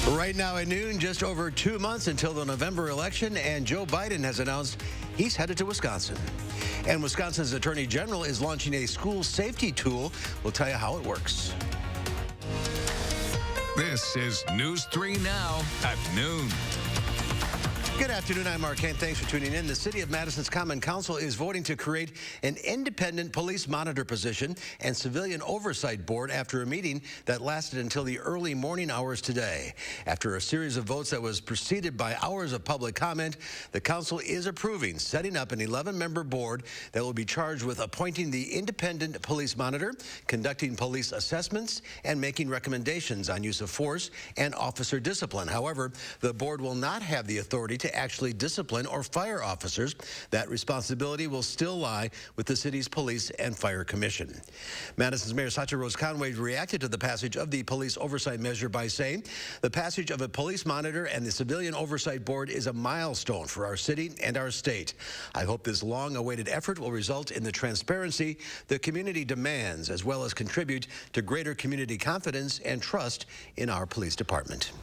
Right now at noon, just over 2 months until the November election, and Joe Biden has announced he's headed to Wisconsin. And Wisconsin's Attorney General is launching a school safety tool. We'll tell you how it works. This is News 3 Now at noon. Good afternoon, I'm Mark Kent. Thanks for tuning in. The City of Madison's Common Council is voting to create an independent police monitor position and civilian oversight board after a meeting that lasted until the early morning hours today. After a series of votes that was preceded by hours of public comment, the council is approving setting up an 11-member board that will be charged with appointing the independent police monitor, conducting police assessments, and making recommendations on use of force and officer discipline. However, the board will not have the authority to actually discipline or fire officers. That responsibility will still lie with the city's Police and Fire Commission. Madison's Mayor Satya Rose Conway reacted to the passage of the police oversight measure by saying, the passage of a police monitor and the civilian oversight board is a milestone for our city and our state. I hope this long-awaited effort will result in the transparency the community demands, as well as contribute to greater community confidence and trust in our police department.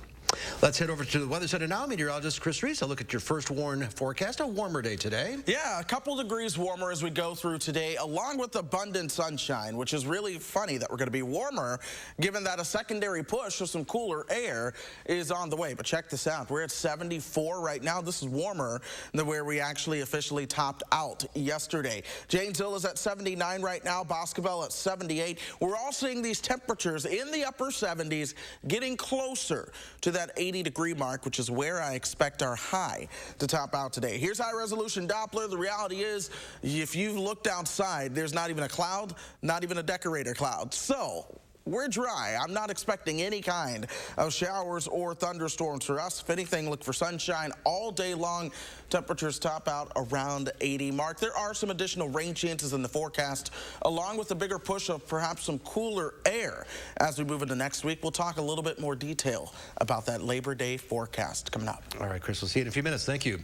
Let's head over to the Weather Center now. Meteorologist Chris Reese, a look at your first warn forecast. A warmer day today. Yeah, a couple degrees warmer as we go through today, along with abundant sunshine, which is really funny that we're going to be warmer, given that a secondary push of some cooler air is on the way. But check this out. We're at 74 right now. This is warmer than where we actually officially topped out yesterday. Janesville is at 79 right now. Boscoville at 78. We're all seeing these temperatures in the upper 70s, getting closer to that 80-degree mark, which is where I expect our high to top out today. Here's high-resolution Doppler. The reality is, if you've looked outside, there's not even a cloud, not even a decorator cloud. So we're dry. I'm not expecting any kind of showers or thunderstorms for us. If anything, look for sunshine all day long. Temperatures top out around 80 mark. There are some additional rain chances in the forecast, along with a bigger push of perhaps some cooler air. As we move into next week, we'll talk a little bit more detail about that Labor Day forecast coming up. All right, Chris, we'll see you in a few minutes. Thank you.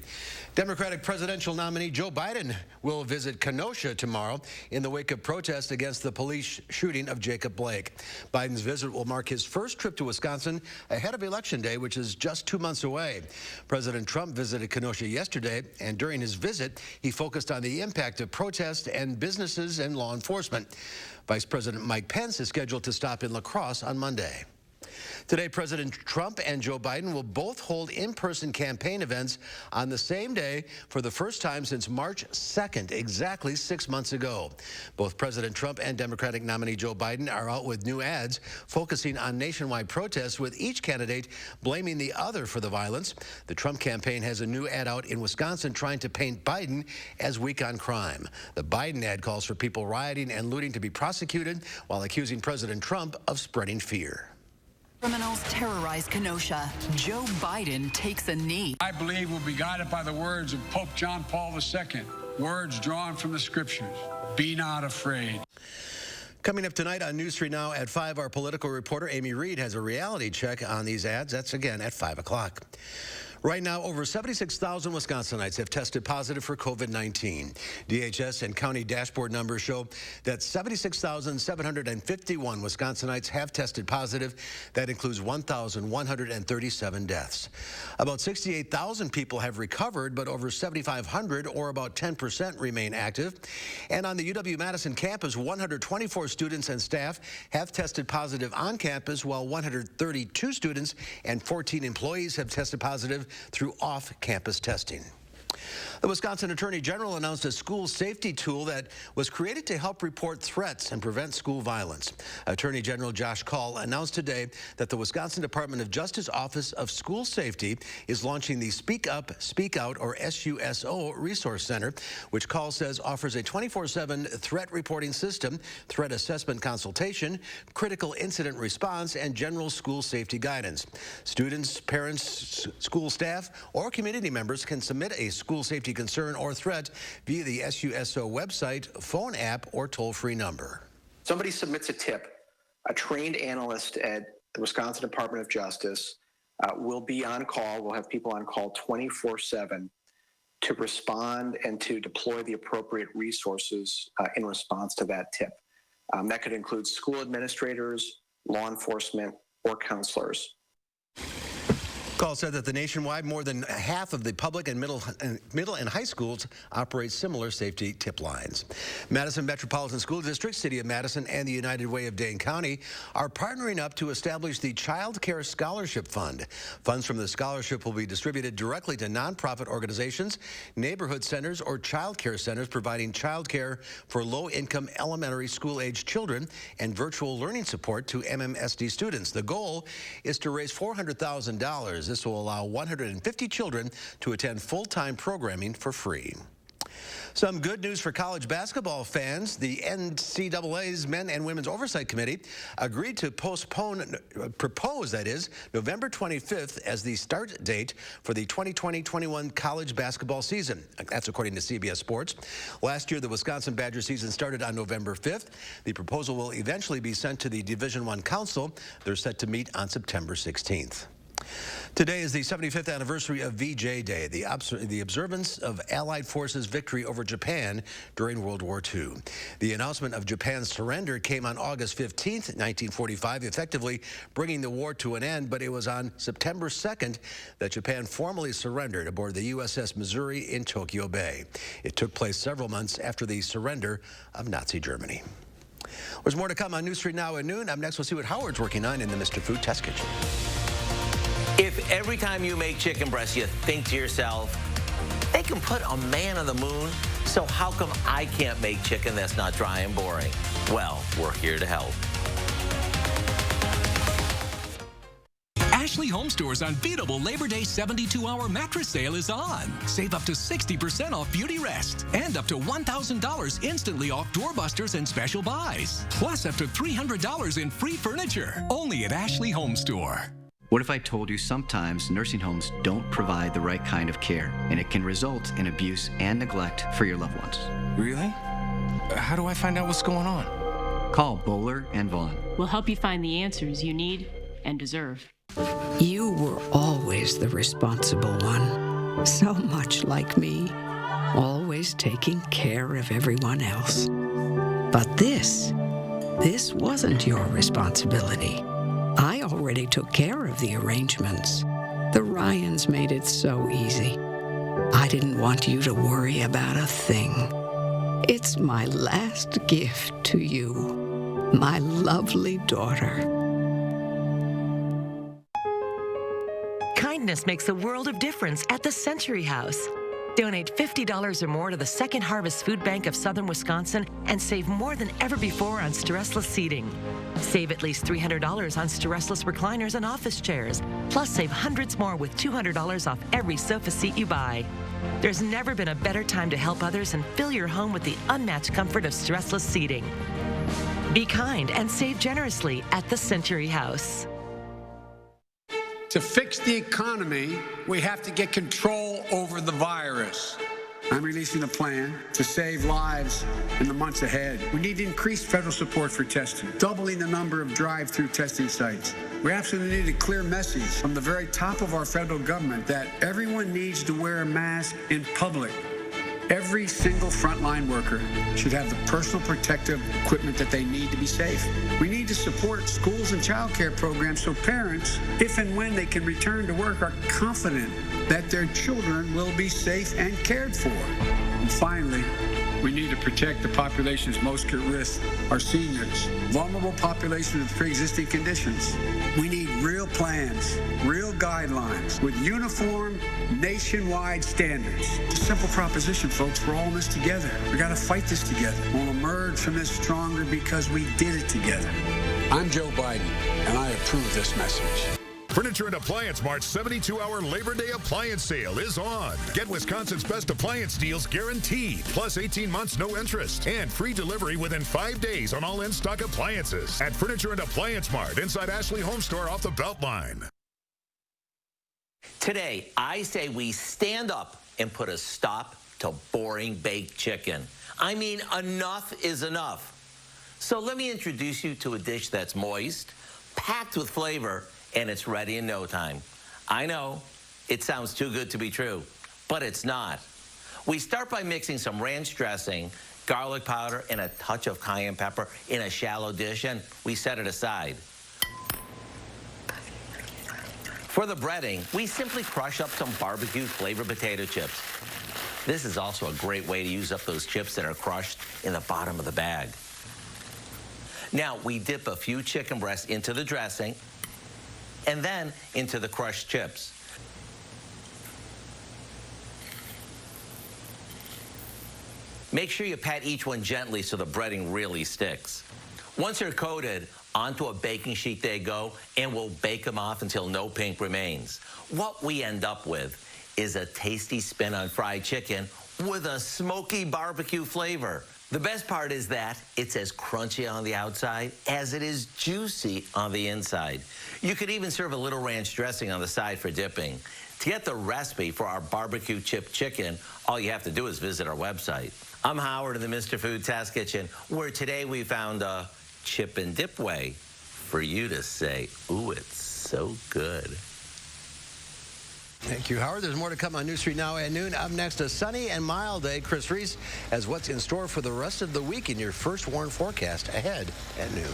Democratic presidential nominee Joe Biden will visit Kenosha tomorrow in the wake of protests against the police shooting of Jacob Blake. Biden's visit will mark his first trip to Wisconsin ahead of Election Day, which is just 2 months away. President Trump visited Kenosha yesterday, and during his visit, he focused on the impact of protests and businesses and law enforcement. Vice President Mike Pence is scheduled to stop in La Crosse on Monday. Today, President Trump and Joe Biden will both hold in-person campaign events on the same day for the first time since March 2nd, exactly 6 months ago. Both President Trump and Democratic nominee Joe Biden are out with new ads focusing on nationwide protests, with each candidate blaming the other for the violence. The Trump campaign has a new ad out in Wisconsin trying to paint Biden as weak on crime. The Biden ad calls for people rioting and looting to be prosecuted, while accusing President Trump of spreading fear. Criminals terrorize Kenosha. Joe Biden takes a knee. I believe we'll be guided by the words of Pope John Paul II, words drawn from the scriptures. Be not afraid. Coming up tonight on News 3 Now at 5, our political reporter Amy Reed has a reality check on these ads. That's again at 5 o'clock. Right now, over 76,000 Wisconsinites have tested positive for COVID-19. DHS and county dashboard numbers show that 76,751 Wisconsinites have tested positive. That includes 1,137 deaths. About 68,000 people have recovered, but over 7,500, or about 10%, remain active. And on the UW-Madison campus, 124 students and staff have tested positive on campus, while 132 students and 14 employees have tested positive through off-campus testing. The Wisconsin Attorney General announced a school safety tool that was created to help report threats and prevent school violence. Attorney General Josh Kaul announced today that the Wisconsin Department of Justice Office of School Safety is launching the Speak Up, Speak Out, or SUSO Resource Center, which Kaul says offers a 24/7 threat reporting system, threat assessment consultation, critical incident response, and general school safety guidance. Students, parents, school staff, or community members can submit a school safety concern or threat via the SUSO website, phone app, or toll-free number. Somebody submits a tip. A trained analyst at the Wisconsin Department of Justice will be on call. We'll have people on call 24/7 to respond and to deploy the appropriate resources in response to that tip. That could include school administrators, law enforcement, or counselors. Call said that the nationwide more than half of the public and middle and high schools operate similar safety tip lines. Madison Metropolitan School District, City of Madison, and the United Way of Dane County are partnering up to establish the Child Care Scholarship Fund. Funds from the scholarship will be distributed directly to nonprofit organizations, neighborhood centers, or child care centers providing child care for low-income elementary school-age children and virtual learning support to MMSD students. The goal is to raise $400,000. This will allow 150 children to attend full-time programming for free. Some good news for college basketball fans. The NCAA's Men and Women's Oversight Committee agreed to propose November 25th as the start date for the 2020-21 college basketball season. That's according to CBS Sports. Last year, the Wisconsin Badger season started on November 5th. The proposal will eventually be sent to the Division I Council. They're set to meet on September 16th. Today is the 75th anniversary of VJ Day, the observance of Allied forces' victory over Japan during World War II. The announcement of Japan's surrender came on August 15th, 1945, effectively bringing the war to an end, but it was on September 2nd that Japan formally surrendered aboard the USS Missouri in Tokyo Bay. It took place several months after the surrender of Nazi Germany. There's more to come on News 3 Now at noon. Up next, we'll see what Howard's working on in the Mr. Food Test Kitchen. If every time you make chicken breast you think to yourself, they can put a man on the moon, so how come I can't make chicken that's not dry and boring? Well, we're here to help. Ashley Home Store's unbeatable Labor Day 72-hour mattress sale is on. Save up to 60% off Beauty Rest and up to $1,000 instantly off doorbusters and special buys. Plus up to $300 in free furniture. Only at Ashley Home Store. What if I told you sometimes nursing homes don't provide the right kind of care, and it can result in abuse and neglect for your loved ones? Really? How do I find out what's going on? Call Bowler and Vaughn. We'll help you find the answers you need and deserve. You were always the responsible one. So much like me. Always taking care of everyone else. But this wasn't your responsibility. I already took care of the arrangements. The Ryans made it so easy. I didn't want you to worry about a thing. It's my last gift to you, my lovely daughter. Kindness makes a world of difference at the Century House. Donate $50 or more to the Second Harvest Food Bank of Southern Wisconsin and save more than ever before on stressless seating. Save at least $300 on stressless recliners and office chairs. Plus, save hundreds more with $200 off every sofa seat you buy. There's never been a better time to help others and fill your home with the unmatched comfort of stressless seating. Be kind and save generously at the Century House. To fix the economy, we have to get control over the virus. I'm releasing a plan to save lives in the months ahead. We need increased federal support for testing, doubling the number of drive-through testing sites. We absolutely need a clear message from the very top of our federal government that everyone needs to wear a mask in public. Every single frontline worker should have the personal protective equipment that they need to be safe. We need to support schools and child care programs so parents, if and when they can return to work, are confident that their children will be safe and cared for. And finally, we need to protect the populations most at risk, our seniors, vulnerable populations with pre-existing conditions. We need real plans, real guidelines with uniform nationwide standards. It's a simple proposition, folks. We're all in this together. We got to fight this together. We'll emerge from this stronger because we did it together. I'm Joe Biden, and I approve this message. Furniture and Appliance Mart's 72-hour Labor Day appliance sale is on. Get Wisconsin's best appliance deals guaranteed, plus 18 months no interest, and free delivery within 5 days on all in-stock appliances at Furniture and Appliance Mart inside Ashley Home Store off the Beltline. Today, I say we stand up and put a stop to boring baked chicken. I mean, enough is enough. So let me introduce you to a dish that's moist, packed with flavor, and it's ready in no time. I know, it sounds too good to be true, but it's not. We start by mixing some ranch dressing, garlic powder, and a touch of cayenne pepper in a shallow dish, and we set it aside. For the breading, we simply crush up some barbecue flavored potato chips. This is also a great way to use up those chips that are crushed in the bottom of the bag. Now, we dip a few chicken breasts into the dressing and then into the crushed chips. Make sure you pat each one gently so the breading really sticks. Once they're coated, onto a baking sheet they go, and we'll bake them off until no pink remains. What we end up with is a tasty spin on fried chicken with a smoky barbecue flavor. The best part is that it's as crunchy on the outside as it is juicy on the inside. You could even serve a little ranch dressing on the side for dipping. To get the recipe for our barbecue chip chicken, all you have to do is visit our website. I'm Howard in the Mr. Food Test Kitchen, where today we found a chip and dip way for you to say, ooh, it's so good. Thank you, Howard. There's more to come on News 3 Now at noon. Up next, a sunny and mild day. Chris Reese has what's in store for the rest of the week in your first warn forecast ahead at noon.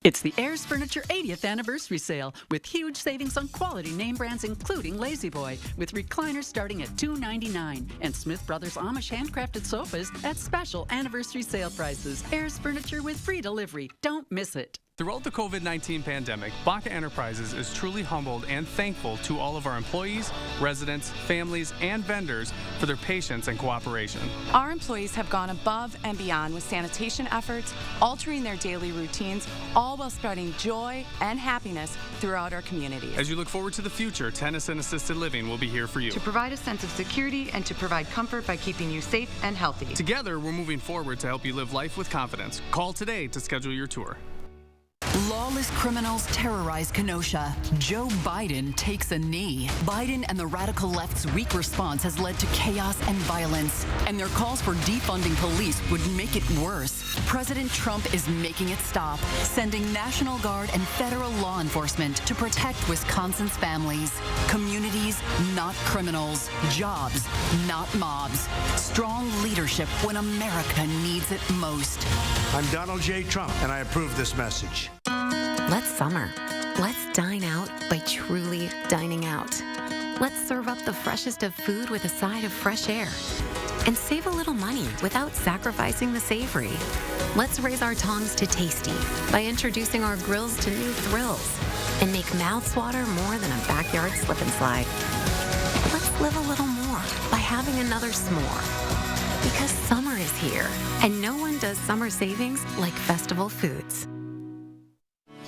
It's the Ayers Furniture 80th Anniversary Sale with huge savings on quality name brands including Lazy Boy with recliners starting at $299 and Smith Brothers Amish handcrafted sofas at special anniversary sale prices. Ayers Furniture with free delivery. Don't miss it. Throughout the COVID-19 pandemic, Baca Enterprises is truly humbled and thankful to all of our employees, residents, families, and vendors for their patience and cooperation. Our employees have gone above and beyond with sanitation efforts, altering their daily routines, all while spreading joy and happiness throughout our community. As you look forward to the future, Tennyson Assisted Living will be here for you. To provide a sense of security and to provide comfort by keeping you safe and healthy. Together, we're moving forward to help you live life with confidence. Call today to schedule your tour. Lawless criminals terrorize Kenosha. Joe Biden takes a knee. Biden and the radical left's weak response has led to chaos and violence, and their calls for defunding police would make it worse. President Trump is making it stop, sending National Guard and federal law enforcement to protect Wisconsin's families. Communities, not criminals. Jobs, not mobs. Strong leadership when America needs it most. I'm Donald J. Trump, and I approve this message. Let's summer. Let's dine out by truly dining out. Let's serve up the freshest of food with a side of fresh air. And save a little money without sacrificing the savory. Let's raise our tongues to tasty by introducing our grills to new thrills. And make mouths water more than a backyard slip and slide. Let's live a little more by having another s'more. Because summer is here, and no one does summer savings like Festival Foods.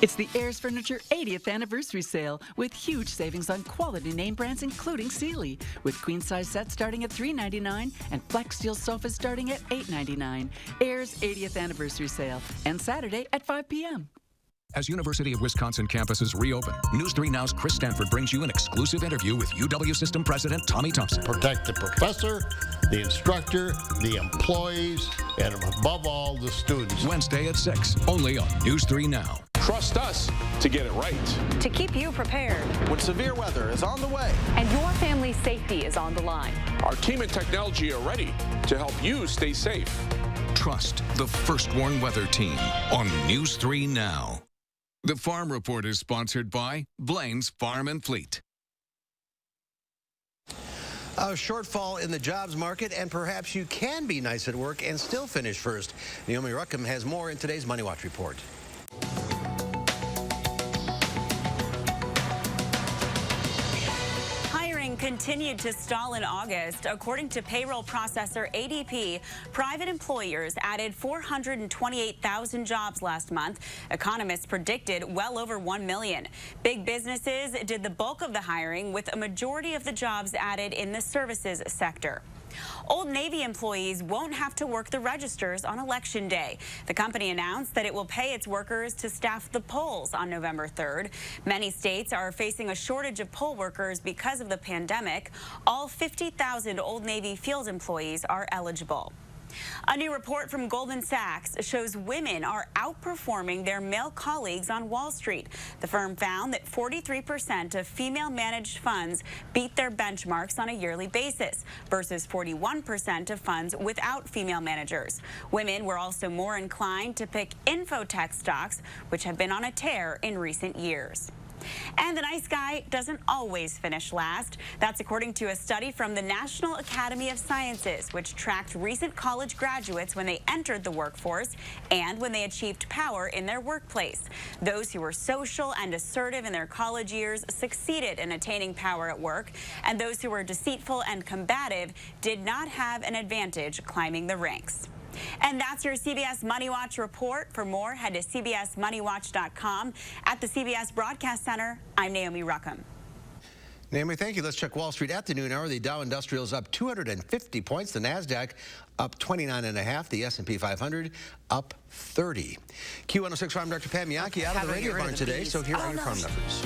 It's the Ayers Furniture 80th Anniversary Sale with huge savings on quality name brands including Sealy, with queen-size sets starting at $399 and Flex Steel sofas starting at $899. Ayers 80th Anniversary Sale, and Saturday at 5 p.m. As University of Wisconsin campuses reopen, News 3 Now's Chris Stanford brings you an exclusive interview with UW System President Tommy Thompson. Protect the professor, the instructor, the employees, and above all, the students. Wednesday at 6, only on News 3 Now. Trust us to get it right. To keep you prepared. When severe weather is on the way. And your family's safety is on the line. Our team and technology are ready to help you stay safe. Trust the First Warn Weather Team on News 3 Now. The Farm Report is sponsored by Blaine's Farm and Fleet. A shortfall in the jobs market, and perhaps you can be nice at work and still finish first. Naomi Ruckham has more in today's Money Watch Report. Continued to stall in August. According to payroll processor ADP, private employers added 428,000 jobs last month. Economists predicted well over 1 million. Big businesses did the bulk of the hiring, with a majority of the jobs added in the services sector. Old Navy employees won't have to work the registers on Election Day. The company announced that it will pay its workers to staff the polls on November 3rd. Many states are facing a shortage of poll workers because of the pandemic. All 50,000 Old Navy field employees are eligible. A new report from Goldman Sachs shows women are outperforming their male colleagues on Wall Street. The firm found that 43% of female-managed funds beat their benchmarks on a yearly basis versus 41% of funds without female managers. Women were also more inclined to pick infotech stocks, which have been on a tear in recent years. And the nice guy doesn't always finish last. That's according to a study from the National Academy of Sciences, which tracked recent college graduates when they entered the workforce and when they achieved power in their workplace. Those who were social and assertive in their college years succeeded in attaining power at work, and those who were deceitful and combative did not have an advantage climbing the ranks. And that's your CBS Money Watch report. For more, head to cbsmoneywatch.com. At the CBS Broadcast Center, I'm Naomi Ruckham. Naomi, thank you. Let's check Wall Street at the noon hour. The Dow Industrial is up 250 points. The NASDAQ up 29.5. The S&P 500 up 30. Q106 Farm Director Pam Miyake out of the radio barn today. So here are your farm numbers.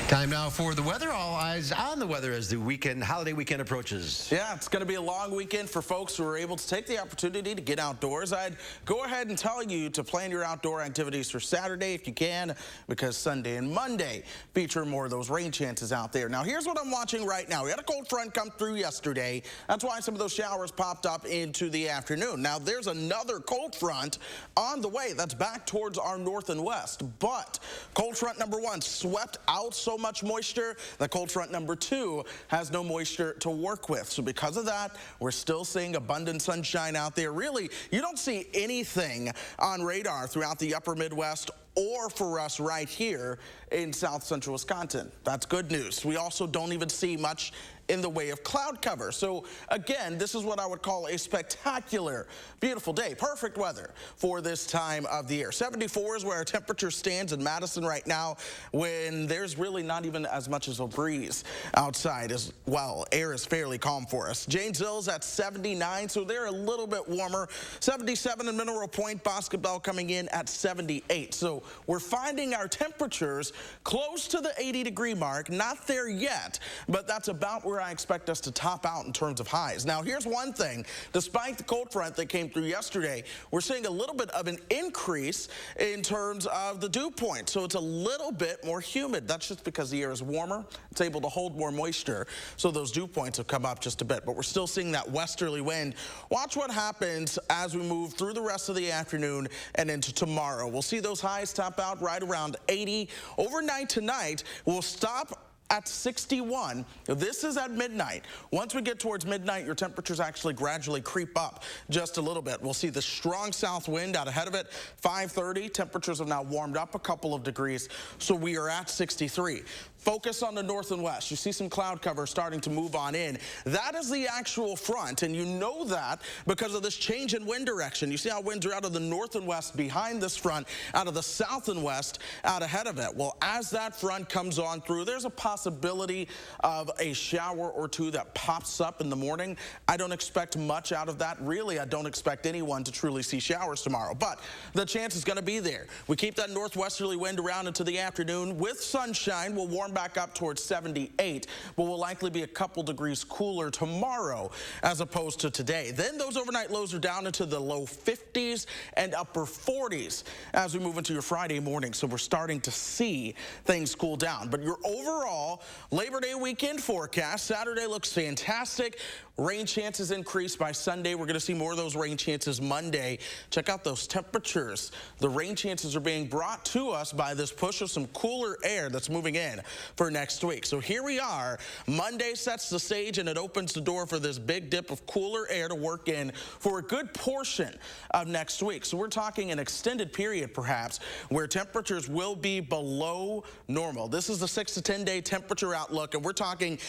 Time now for the weather. All eyes on the weather as the holiday weekend approaches. Yeah, it's going to be a long weekend for folks who are able to take the opportunity to get outdoors. I'd go ahead and tell you to plan your outdoor activities for Saturday if you can, because Sunday and Monday feature more of those rain chances out there. Now, here's what I'm watching right now. We had a cold front come through yesterday. That's why some of those showers popped up into the afternoon. Now, there's another cold front on the way that's back towards our north and west. But cold front number 1 swept out so much moisture. The cold front number 2 has no moisture to work with. So because of that, we're still seeing abundant sunshine out there. Really, you don't see anything on radar throughout the upper Midwest or for us right here in south central Wisconsin. That's good news. We also don't even see much in the way of cloud cover. So again, this is what I would call a spectacular, beautiful day. Perfect weather for this time of the year. 74 is where our temperature stands in Madison right now, when there's really not even as much as a breeze outside as well. Air is fairly calm for us. Janesville's at 79, so they're a little bit warmer. 77 in Mineral Point, Bosque Bell coming in at 78. So we're finding our temperatures close to the 80-degree mark. Not there yet, but that's about where I expect us to top out in terms of highs. Now, here's one thing. Despite the cold front that came through yesterday, we're seeing a little bit of an increase in terms of the dew point. So it's a little bit more humid. That's just because the air is warmer. It's able to hold more moisture. So those dew points have come up just a bit. But we're still seeing that westerly wind. Watch what happens as we move through the rest of the afternoon and into tomorrow. We'll see those highs top out right around 80. Overnight tonight, we'll stop at 61. This is at midnight. Once we get towards midnight, your temperatures actually gradually creep up just a little bit. We'll see the strong south wind out ahead of it. 5:30, temperatures have now warmed up a couple of degrees, so we are at 63. Focus on the north and west. You see some cloud cover starting to move on in. That is the actual front, and you know that because of this change in wind direction. You see how winds are out of the north and west behind this front, out of the south and west out ahead of it. Well, as that front comes on through, there's a possibility possibility of a shower or two that pops up in the morning. I don't expect much out of that. Really, I don't expect anyone to truly see showers tomorrow, but the chance is going to be there. We keep that northwesterly wind around into the afternoon. With sunshine, we'll warm back up towards 78, but will likely be a couple degrees cooler tomorrow as opposed to today. Then those overnight lows are down into the low 50s and upper 40s as we move into your Friday morning. So we're starting to see things cool down. But your overall Labor Day weekend forecast, Saturday looks fantastic. Rain chances increase by Sunday. We're going to see more of those rain chances Monday. Check out those temperatures. The rain chances are being brought to us by this push of some cooler air that's moving in for next week. So here we are. Monday sets the stage and it opens the door for this big dip of cooler air to work in for a good portion of next week. So we're talking an extended period perhaps where temperatures will be below normal. This is the 6 to 10 day temperature outlook, and we're talking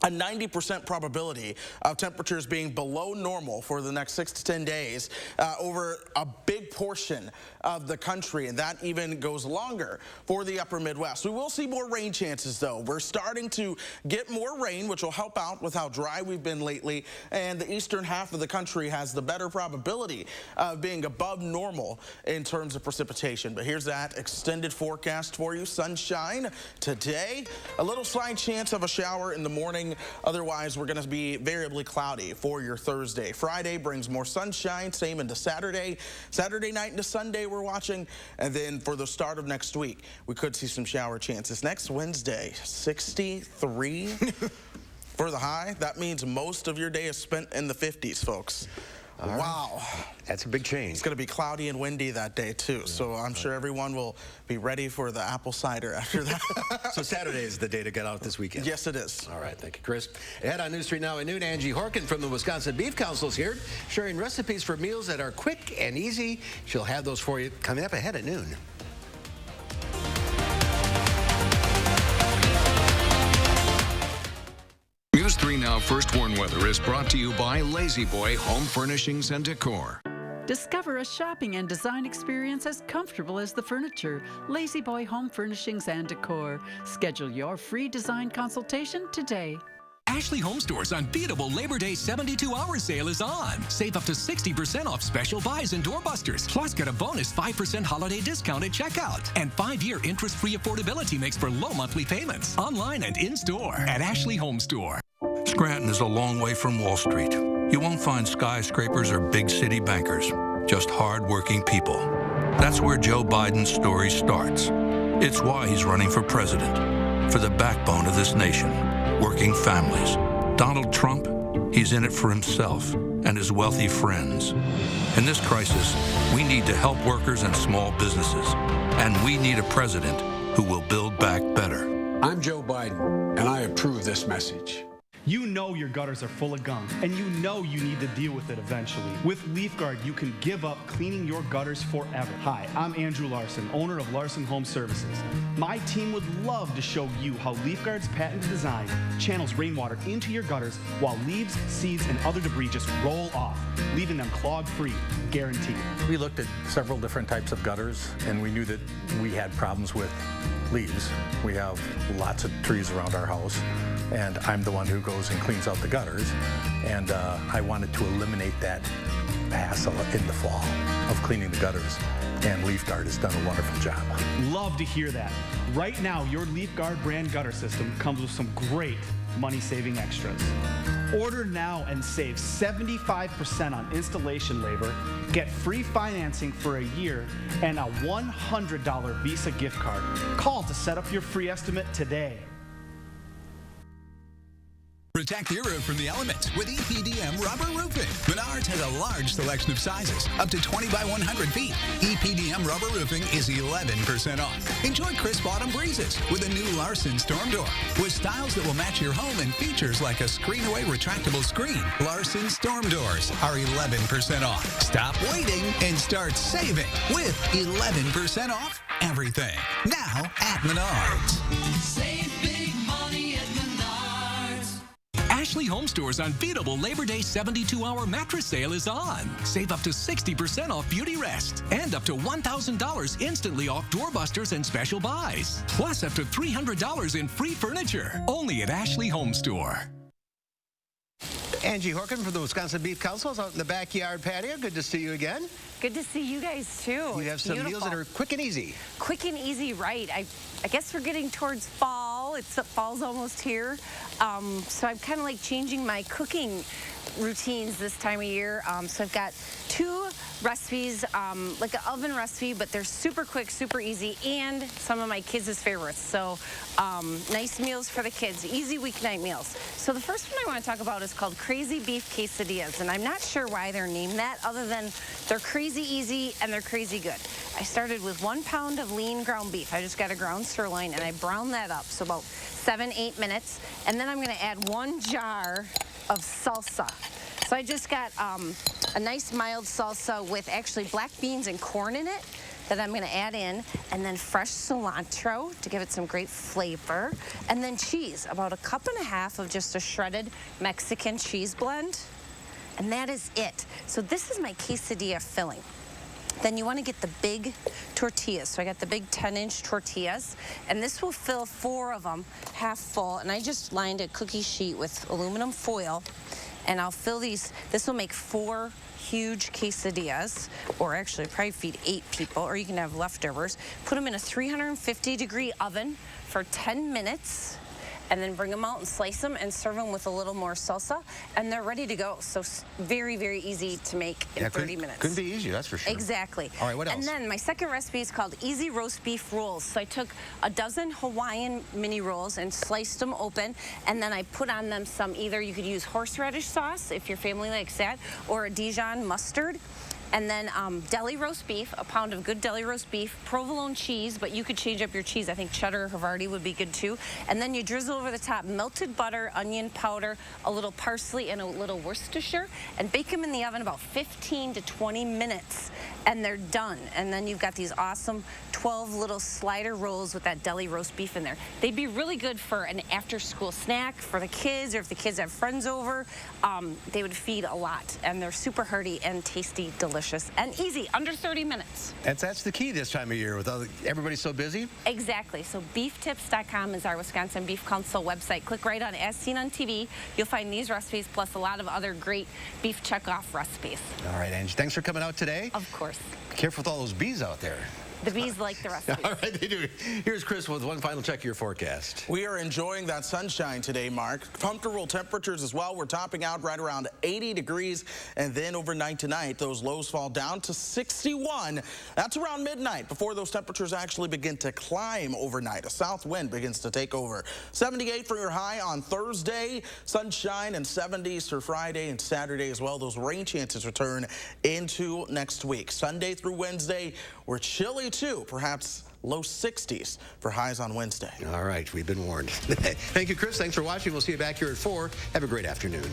a 90% probability of temperatures being below normal for the next 6 to 10 days over a big portion of the country, and that even goes longer for the upper Midwest. We will see more rain chances, though. We're starting to get more rain, which will help out with how dry we've been lately, and the eastern half of the country has the better probability of being above normal in terms of precipitation. But here's that extended forecast for you. Sunshine today, a little slight chance of a shower in the morning. Otherwise, we're going to be variably cloudy for your Thursday. Friday brings more sunshine, same into Saturday. Saturday night into Sunday we're watching. And then for the start of next week, we could see some shower chances. Next Wednesday, 63 for the high. That means most of your day is spent in the 50s, folks. Wow. That's a big change. It's going to be cloudy and windy that day, too. Yeah. So I'm sure everyone will be ready for the apple cider after that. So Saturday is the day to get out this weekend? Yes, it is. All right. Thank you, Chris. Ahead on News 3 Now at noon, Angie Horkin from the Wisconsin Beef Council is here, sharing recipes for meals that are quick and easy. She'll have those for you coming up ahead at noon. News 3 Now First Warn Weather is brought to you by Lazy Boy Home Furnishings and Decor. Discover a shopping and design experience as comfortable as the furniture. Lazy Boy Home Furnishings and Decor. Schedule your free design consultation today. Ashley Home Store's unbeatable Labor Day 72-hour sale is on. Save up to 60% off special buys and doorbusters. Plus, get a bonus 5% holiday discount at checkout. And 5-year interest-free affordability makes for low monthly payments. Online and in-store at Ashley Home Store. Scranton is a long way from Wall Street. You won't find skyscrapers or big city bankers, just hard-working people. That's where Joe Biden's story starts. It's why he's running for president, for the backbone of this nation, working families. Donald Trump, he's in it for himself and his wealthy friends. In this crisis, we need to help workers and small businesses, and we need a president who will build back better. I'm Joe Biden, and I approve this message. You know your gutters are full of gunk, and you know you need to deal with it eventually. With LeafGuard, you can give up cleaning your gutters forever. Hi, I'm Andrew Larson, owner of Larson Home Services. My team would love to show you how LeafGuard's patented design channels rainwater into your gutters while leaves, seeds, and other debris just roll off, leaving them clog-free, guaranteed. We looked at several different types of gutters, and we knew that we had problems with leaves. We have lots of trees around our house, and I'm the one who goes and cleans out the gutters, and I wanted to eliminate that hassle in the fall of cleaning the gutters, and LeafGuard has done a wonderful job. Love to hear that. Right now, your LeafGuard brand gutter system comes with some great money-saving extras. Order now and save 75% on installation labor, get free financing for a year, and a $100 Visa gift card. Call to set up your free estimate today. Protect your roof from the elements with EPDM rubber roofing. Menards has a large selection of sizes, up to 20 by 100 feet. EPDM rubber roofing is 11% off. Enjoy crisp autumn breezes with a new Larson Storm Door. With styles that will match your home and features like a screen-away retractable screen, Larson Storm Doors are 11% off. Stop waiting and start saving with 11% off everything. Now at Menards. Save big money at Menards. Ashley Home Store's unbeatable Labor Day 72-hour mattress sale is on. Save up to 60% off beauty rest and up to $1,000 instantly off doorbusters and special buys. Plus up to $300 in free furniture. Only at Ashley Home Store. Angie Horkin from the Wisconsin Beef Council is out in the backyard patio. Good to see you again. Good to see you guys, too. You have some meals that are quick and easy. Quick and easy, right. I guess we're getting towards fall. Fall's almost here. So I'm kind of like changing my cooking routines this time of year. So I've got 2 recipes, like an oven recipe, but they're super quick, super easy, and some of my kids' favorites. So nice meals for the kids, easy weeknight meals. So the first one I want to talk about is called Crazy Beef Quesadillas, and I'm not sure why they're named that other than they're crazy easy and they're crazy good. I started with 1 pound of lean ground beef. I just got a ground sirloin, and I browned that up, so about 7-8 minutes, and then I'm going to add 1 jar of salsa. So I just got a nice mild salsa with actually black beans and corn in it that I'm going to add in, and then fresh cilantro to give it some great flavor, and then cheese, about 1.5 cups of just a shredded Mexican cheese blend, and that is it. So this is my quesadilla filling. Then you want to get the big tortillas. So I got the big 10-inch tortillas, and this will fill 4 of them half full, and I just lined a cookie sheet with aluminum foil, and I'll fill these. This will make 4 huge quesadillas, or actually probably feed 8 people, or you can have leftovers. Put them in a 350-degree oven for 10 minutes, and then bring them out and slice them and serve them with a little more salsa, and they're ready to go. So very, very easy to make in 30 minutes. Couldn't be easier, that's for sure. Exactly. All right, what else? And then my second recipe is called Easy Roast Beef Rolls. So I took a dozen Hawaiian mini rolls and sliced them open, and then I put on them some, either you could use horseradish sauce if your family likes that, or a Dijon mustard. And then deli roast beef, a pound of good deli roast beef, provolone cheese, but you could change up your cheese. I think cheddar or Havarti would be good too. And then you drizzle over the top melted butter, onion powder, a little parsley, and a little Worcestershire, and bake them in the oven about 15 to 20 minutes, and they're done. And then you've got these awesome 12 little slider rolls with that deli roast beef in there. They'd be really good for an after-school snack for the kids, or if the kids have friends over. They would feed a lot, and they're super hearty and tasty, delicious, and easy, under 30 minutes. That's the key this time of year with everybody so busy. Exactly. So beeftips.com is our Wisconsin Beef Council website. Click right on As Seen on TV. You'll find these recipes plus a lot of other great beef checkoff recipes. All right, Angie, thanks for coming out today. Of course. Be careful with all those bees out there. The bees like the recipe. All right, they do. Here's Chris with one final check of your forecast. We are enjoying that sunshine today, Mark. Comfortable temperatures as well. We're topping out right around 80 degrees. And then overnight tonight, those lows fall down to 61. That's around midnight before those temperatures actually begin to climb overnight. A south wind begins to take over. 78 for your high on Thursday. Sunshine and 70s for Friday and Saturday as well. Those rain chances return into next week. Sunday through Wednesday, we're chilly too, perhaps low 60s for highs on Wednesday. All right, we've been warned. Thank you, Chris. Thanks for watching. We'll see you back here at 4. Have a great afternoon.